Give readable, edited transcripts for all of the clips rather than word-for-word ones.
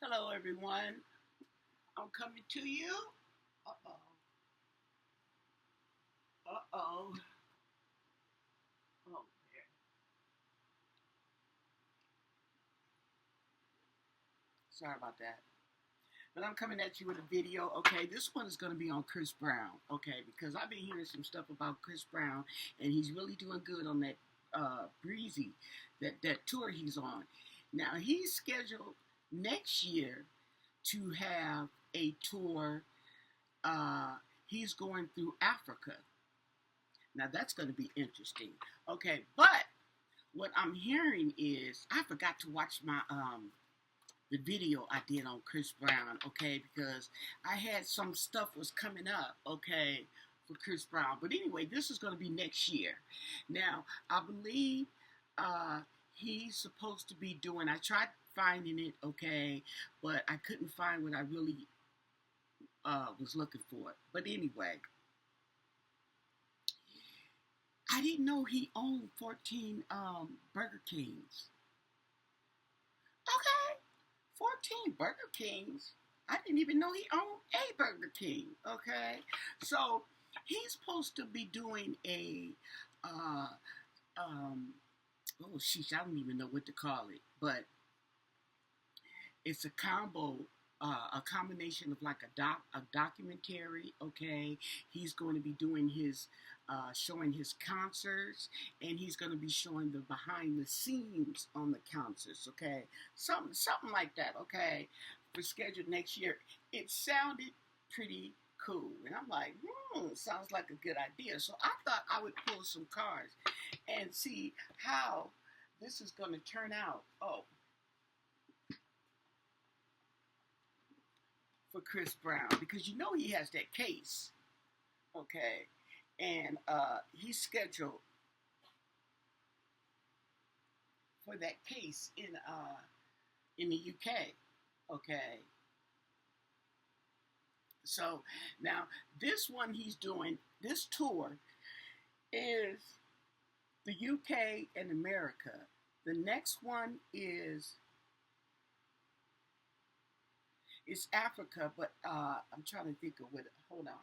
Hello, everyone. I'm coming to you. Uh oh. Uh oh. Oh, there. Sorry about that. But I'm coming at you with a video. Okay, this one is going to be on Chris Brown. Okay, because I've been hearing some stuff about Chris Brown, and he's really doing good on that Breezy, that tour he's on. Now he's scheduled next year to have a tour. Uh, he's going through Africa. Now that's going to be interesting. Okay, but what I'm hearing is I forgot to watch my the video I did on Chris Brown, okay, because I had some stuff was coming up, okay, for Chris Brown. But anyway, this is going to be next year. Now, I believe uh, he's supposed to be doing. I tried finding it, okay, but I couldn't find what I really was looking for. But anyway, I didn't know he owned 14 Burger Kings. Okay, 14 Burger Kings. I didn't even know he owned a Burger King. Okay, so he's supposed to be doing a uh, um, oh sheesh, I don't even know what to call it, but it's a combo, a combination of like a documentary. Okay, he's going to be doing his showing his concerts, and he's going to be showing the behind the scenes on the concerts. Okay, something like that. Okay, for scheduled next year. It sounded pretty cool, and I'm like, sounds like a good idea. So I thought I would pull some cards and see how this is going to turn out. Oh, for Chris Brown, because you know he has that case, okay, and he's scheduled for that case in the UK, okay. So now this one he's doing, this tour is the UK and America. The next one is Africa, but I'm trying to think of what. Hold on.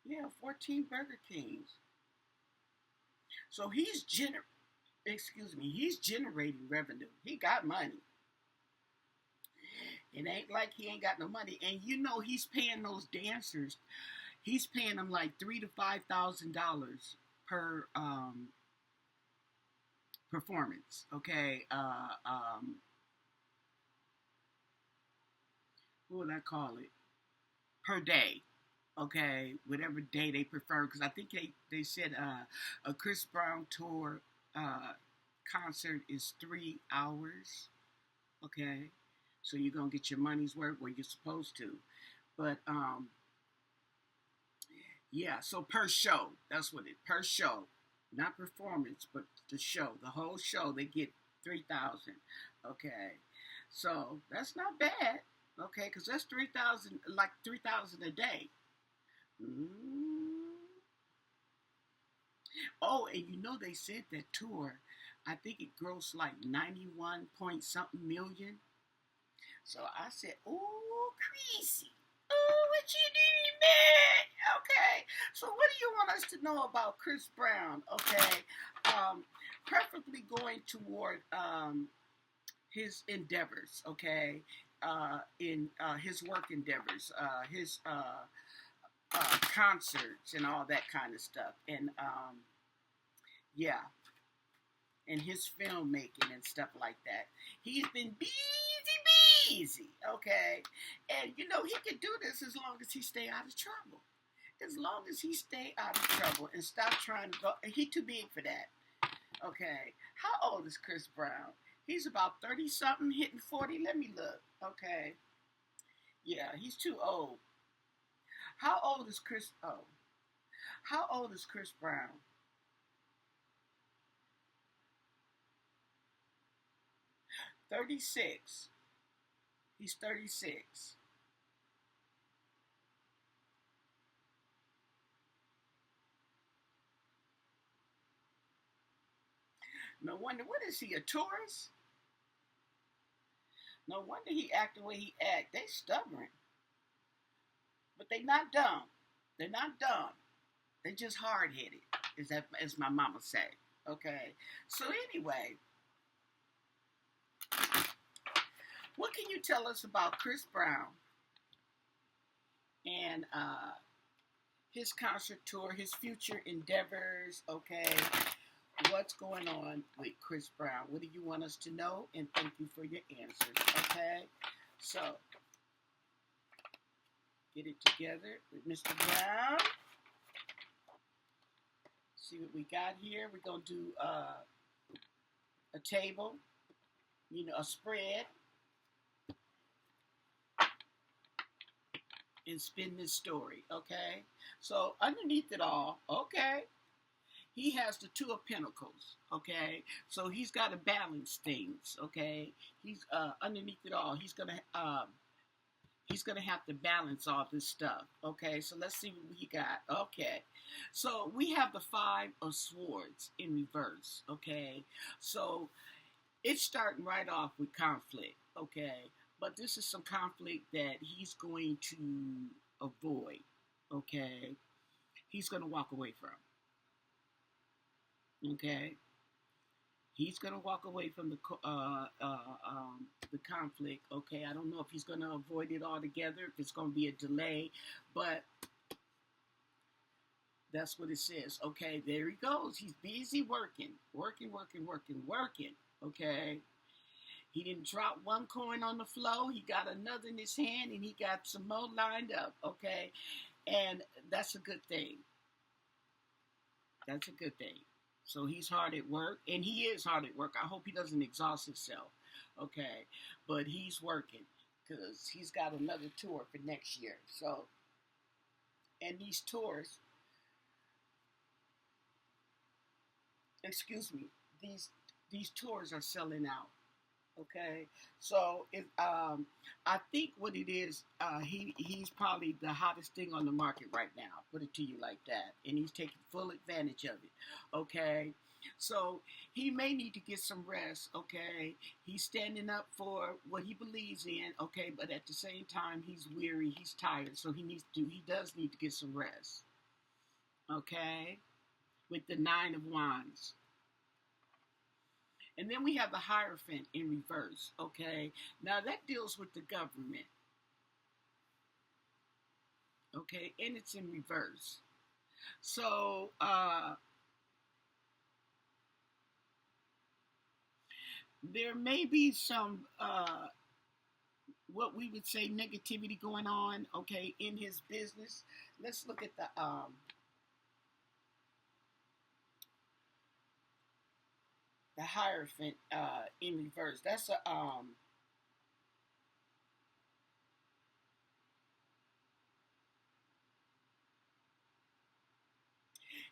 Yeah, 14 Burger Kings. So he's generating revenue. He got money. It ain't like he ain't got no money. And you know he's paying those dancers. He's paying them like $3,000 to $5,000 per performance. Okay, what would I call it? Per day. Okay, whatever day they prefer. Because I think they said a Chris Brown tour concert is 3 hours. Okay, so you're gonna get your money's worth where you're supposed to. But yeah, so per show, that's what it per show, not performance, but the show, the whole show, they get 3,000. Okay, so that's not bad. Okay, because that's 3,000, like 3,000 a day. Mm. Oh, and you know they said that tour, I think it grossed like 91 point something million. So I said, "Ooh, crazy. Oh, what you doing, man? Okay. So what do you want us to know about Chris Brown? Okay. Um, Preferably going toward his endeavors. Okay. In his work endeavors, his concerts and all that kind of stuff, and yeah, and his filmmaking and stuff like that. He's been busy, okay? And you know, he can do this as long as he stay out of trouble. As long as he stay out of trouble and stop trying to go, he too big for that, okay? How old is Chris Brown? He's about 30 something, hitting 40. Let me look, okay? Yeah, he's too old. How old is Chris? Oh, how old is Chris Brown? 36. He's 36. No wonder. What is he, a Taurus? No wonder he act the way he act. They stubborn, but they not dumb. They're not dumb. They just hard headed. Is that as my mama say? Okay. So anyway, what can you tell us about Chris Brown and his concert tour, his future endeavors? Okay. What's going on with Chris Brown? What do you want us to know? And thank you for your answers. Okay. So get it together with Mr. Brown. See what we got here. We're going to do a table, a spread, and spin this story, okay? So underneath it all, okay, he has the Two of Pentacles, okay? So he's got to balance things, okay? He's underneath it all, he's gonna have to balance all this stuff, okay? So let's see what he got. Okay, so we have the Five of Swords in reverse, okay? So it's starting right off with conflict, okay? But this is some conflict that he's going to avoid, okay? He's going to walk away from, okay? He's going to walk away from the conflict, okay? I don't know if he's going to avoid it altogether, if it's going to be a delay, but that's what it says. Okay, there he goes. He's busy working, okay? He didn't drop one coin on the floor. He got another in his hand, and he got some more lined up, okay? And that's a good thing. That's a good thing. So he's hard at work, and he is hard at work. I hope he doesn't exhaust himself, okay? But he's working because he's got another tour for next year. So, and these tours, these tours are selling out. Okay, so I think what it is, he's probably the hottest thing on the market right now. Put it to you like that, and he's taking full advantage of it. Okay, so he may need to get some rest. Okay, he's standing up for what he believes in. Okay, but at the same time, he's weary, he's tired, so he does need to get some rest. Okay, with the Nine of Wands. And then we have the Hierophant in reverse, okay? Now, that deals with the government, okay? And it's in reverse. So, there may be some, what we would say, negativity going on, okay, in his business. Let's look at the Hierophant in reverse. That's a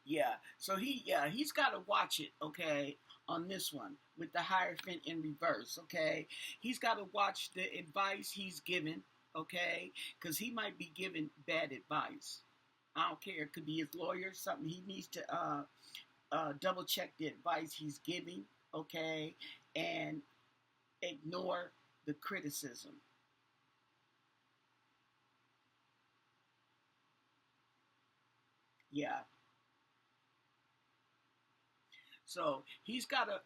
yeah. So he's got to watch it, okay, on this one with the Hierophant in reverse, okay. He's got to watch the advice he's given, okay, because he might be giving bad advice. I don't care. It could be his lawyer, something he needs to double check the advice he's giving, okay, and ignore the criticism. Yeah. So he's got to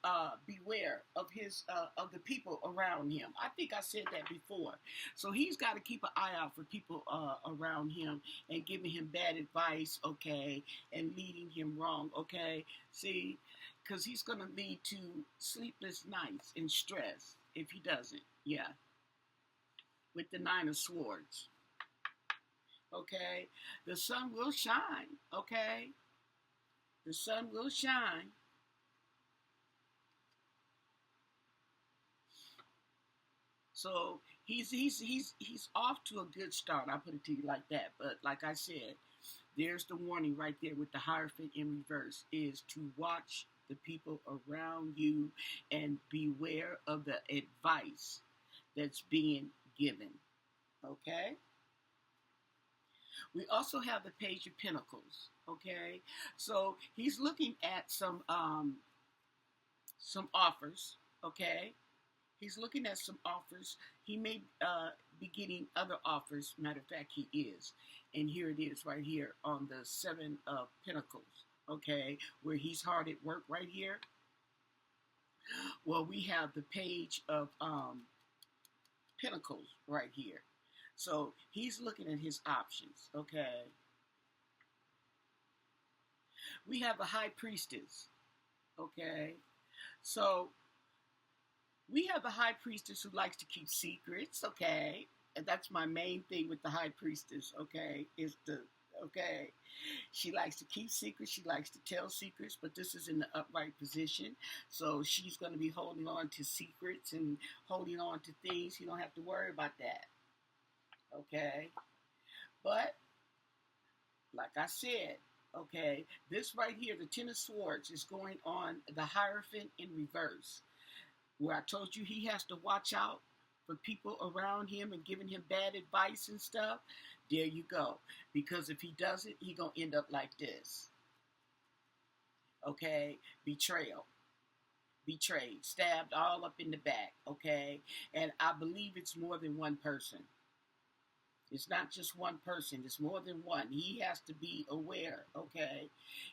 beware of of the people around him. I think I said that before. So he's got to keep an eye out for people around him and giving him bad advice, okay, and leading him wrong, okay. See, because he's going to lead to sleepless nights and stress if he doesn't. Yeah, with the Nine of Swords. Okay, the sun will shine. Okay, the sun will shine. So he's off to a good start. I put it to you like that. But like I said, there's the warning right there with the Hierophant in reverse is to watch the people around you and beware of the advice that's being given. Okay? We also have the Page of Pentacles. Okay? So he's looking at some some offers, okay? He's looking at some offers. He may be getting other offers. Matter of fact, he is. And here it is right here on the Seven of Pentacles, okay? Where he's hard at work right here. Well, we have the Page of Pentacles right here. So he's looking at his options, okay? We have the High Priestess, okay? So we have the High Priestess who likes to keep secrets, okay? And that's my main thing with the High Priestess, okay? Okay? She likes to keep secrets. She likes to tell secrets, but this is in the upright position. So she's going to be holding on to secrets and holding on to things. You don't have to worry about that, okay? But, like I said, okay, this right here, the Ten of Swords, is going on the Hierophant in reverse. Where I told you he has to watch out for people around him and giving him bad advice and stuff. There you go. Because if he doesn't, he gonna end up like this. Okay? Betrayal. Betrayed. Stabbed all up in the back. Okay? And I believe it's more than one person. It's not just one person. It's more than one. He has to be aware, okay?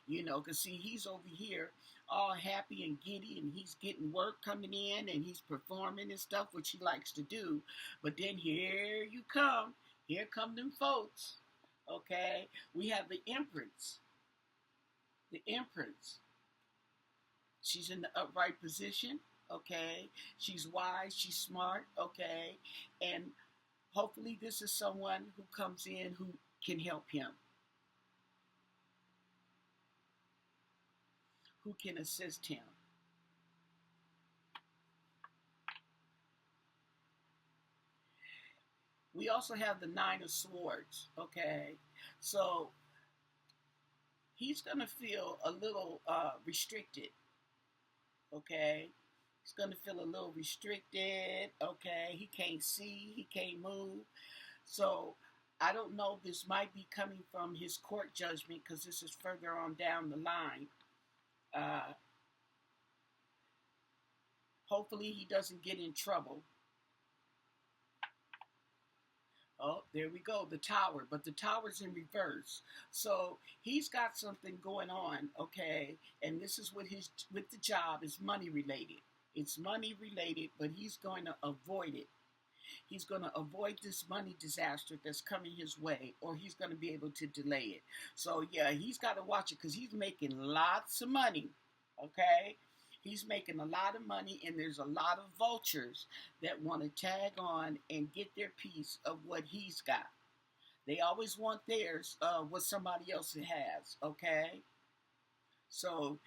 You know, because see, he's over here all happy and giddy, and he's getting work coming in, and he's performing and stuff, which he likes to do. But then here you come. Here come them folks, okay? We have the Empress. The Empress. She's in the upright position, okay? She's wise. She's smart, okay? And hopefully this is someone who comes in who can help him, who can assist him. We also have the Nine of Swords, okay? So he's going to feel a little restricted, okay? He's going to feel a little restricted, okay? He can't see, he can't move. So I don't know, this might be coming from his court judgment because this is further on down the line. Hopefully he doesn't get in trouble. Oh, there we go, the Tower. But the Tower's in reverse. So he's got something going on, okay? And this is with the job, is money related. It's money related, but he's going to avoid it. He's going to avoid this money disaster that's coming his way, or he's going to be able to delay it. So, yeah, he's got to watch it because he's making lots of money, okay? He's making a lot of money, and there's a lot of vultures that want to tag on and get their piece of what he's got. They always want theirs, what somebody else has, okay? So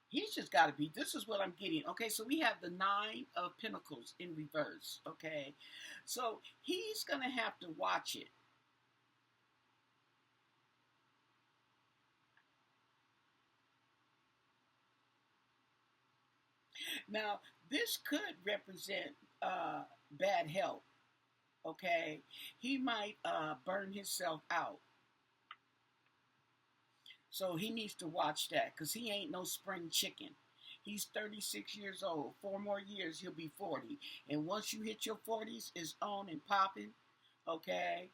he's just got to be, this is what I'm getting. Okay, so we have the Nine of Pentacles in reverse, okay? So he's going to have to watch it. Now, this could represent bad health, okay? He might burn himself out. So he needs to watch that because he ain't no spring chicken. He's 36 years old. 4 more years, he'll be 40. And once you hit your 40s, it's on and popping, okay?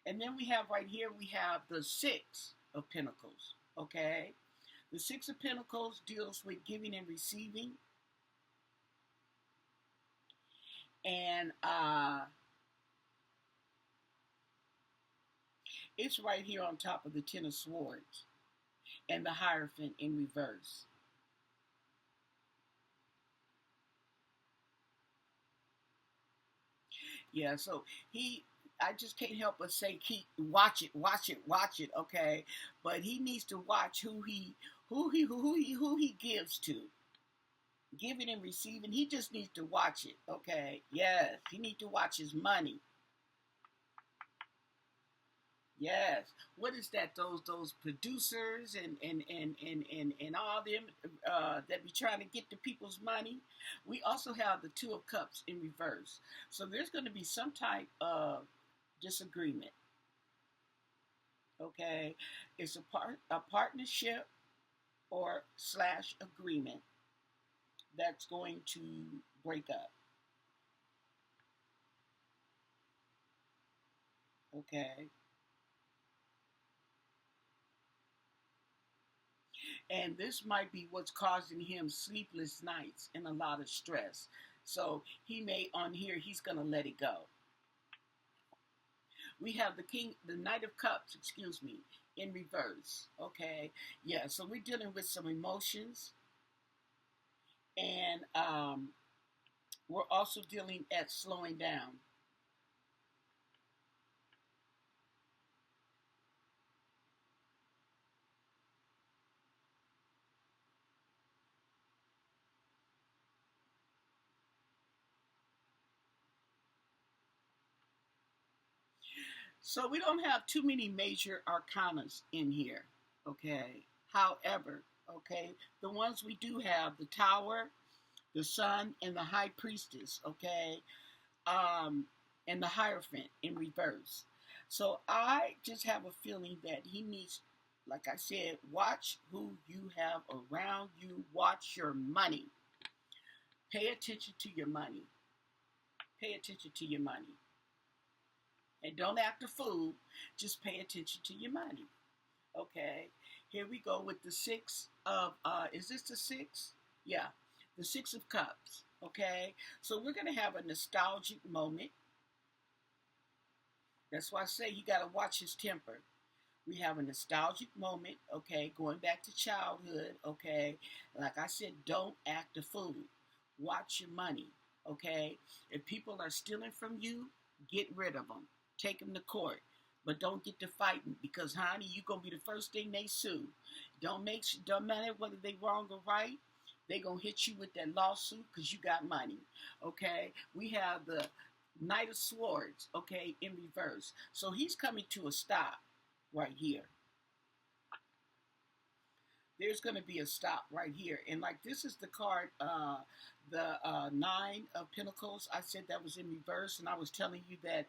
And then we have right here, we have the Six of Pentacles, okay? The Six of Pentacles deals with giving and receiving. And it's right here on top of the Ten of Swords and the Hierophant in reverse. Yeah, so I just can't help but say, watch it, okay? But he needs to watch who he gives to. Giving and receiving, he just needs to watch it, okay? Yes, he needs to watch his money. Yes. What is that? Those producers and all them that be trying to get the people's money. We also have the Two of Cups in reverse. So there's going to be some type of disagreement. Okay, it's a partnership. or slash agreement that's going to break up. Okay. And this might be what's causing him sleepless nights and a lot of stress. So he may, on here, he's going to let it go. We have the Knight of Cups, excuse me, in reverse. Okay. Yeah. So we're dealing with some emotions. And we're also dealing at slowing down. So we don't have too many major arcanas in here, okay? However, okay, the ones we do have, the Tower, the Sun, and the High Priestess, okay, and the Hierophant in reverse. So I just have a feeling that he needs, like I said, watch who you have around you, watch your money. Pay attention to your money. Pay attention to your money. And don't act a fool. Just pay attention to your money. Okay. Here we go with the six of, is this the six? Yeah. The Six of Cups. Okay. So we're going to have a nostalgic moment. That's why I say you got to watch his temper. We have a nostalgic moment. Okay. Going back to childhood. Okay. Like I said, don't act a fool. Watch your money. Okay. If people are stealing from you, get rid of them. Take them to court, but don't get to fighting because, honey, you're gonna be the first thing they sue. Don't matter whether they wrong or right. They gonna hit you with that lawsuit because you got money. Okay, we have the Knight of Swords. Okay, in reverse. So he's coming to a stop right here. There's going to be a stop right here. And like this is the card, the Nine of Pentacles. I said that was in reverse, and I was telling you that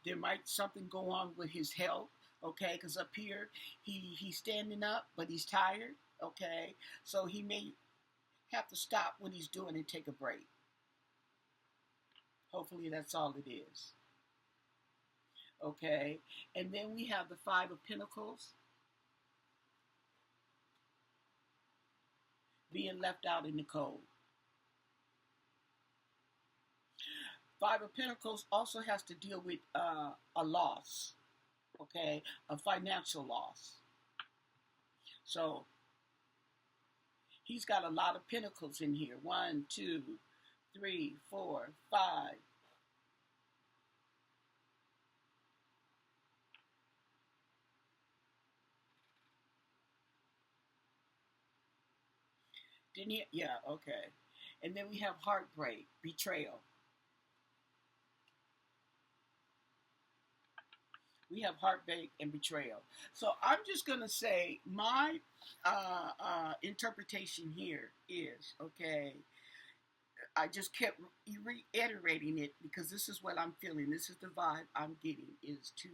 there might something go on with his health, okay? Because up here, he's standing up, but he's tired, okay? So he may have to stop what he's doing and take a break. Hopefully that's all it is, okay? And then we have the Five of Pentacles. Being left out in the cold. Five of Pentacles also has to deal with a loss, okay, a financial loss. So he's got a lot of pentacles in here. 1, 2, 3, 4, 5. Didn't he? Yeah, okay. And then we have heartbreak, betrayal. We have heartbreak and betrayal. So I'm just going to say my interpretation here is, okay, I just kept reiterating it because this is what I'm feeling. This is the vibe I'm getting, is to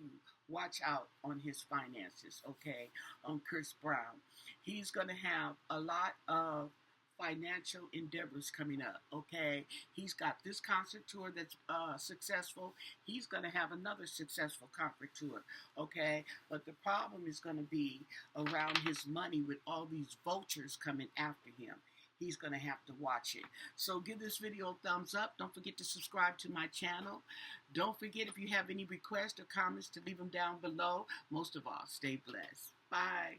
watch out on his finances, okay, on Chris Brown. He's going to have a lot of financial endeavors coming up, okay? He's got this concert tour that's successful. He's going to have another successful concert tour, okay? But the problem is going to be around his money with all these vultures coming after him. He's going to have to watch it. So give this video a thumbs up. Don't forget to subscribe to my channel. Don't forget, if you have any requests or comments, to leave them down below. Most of all, stay blessed. Bye.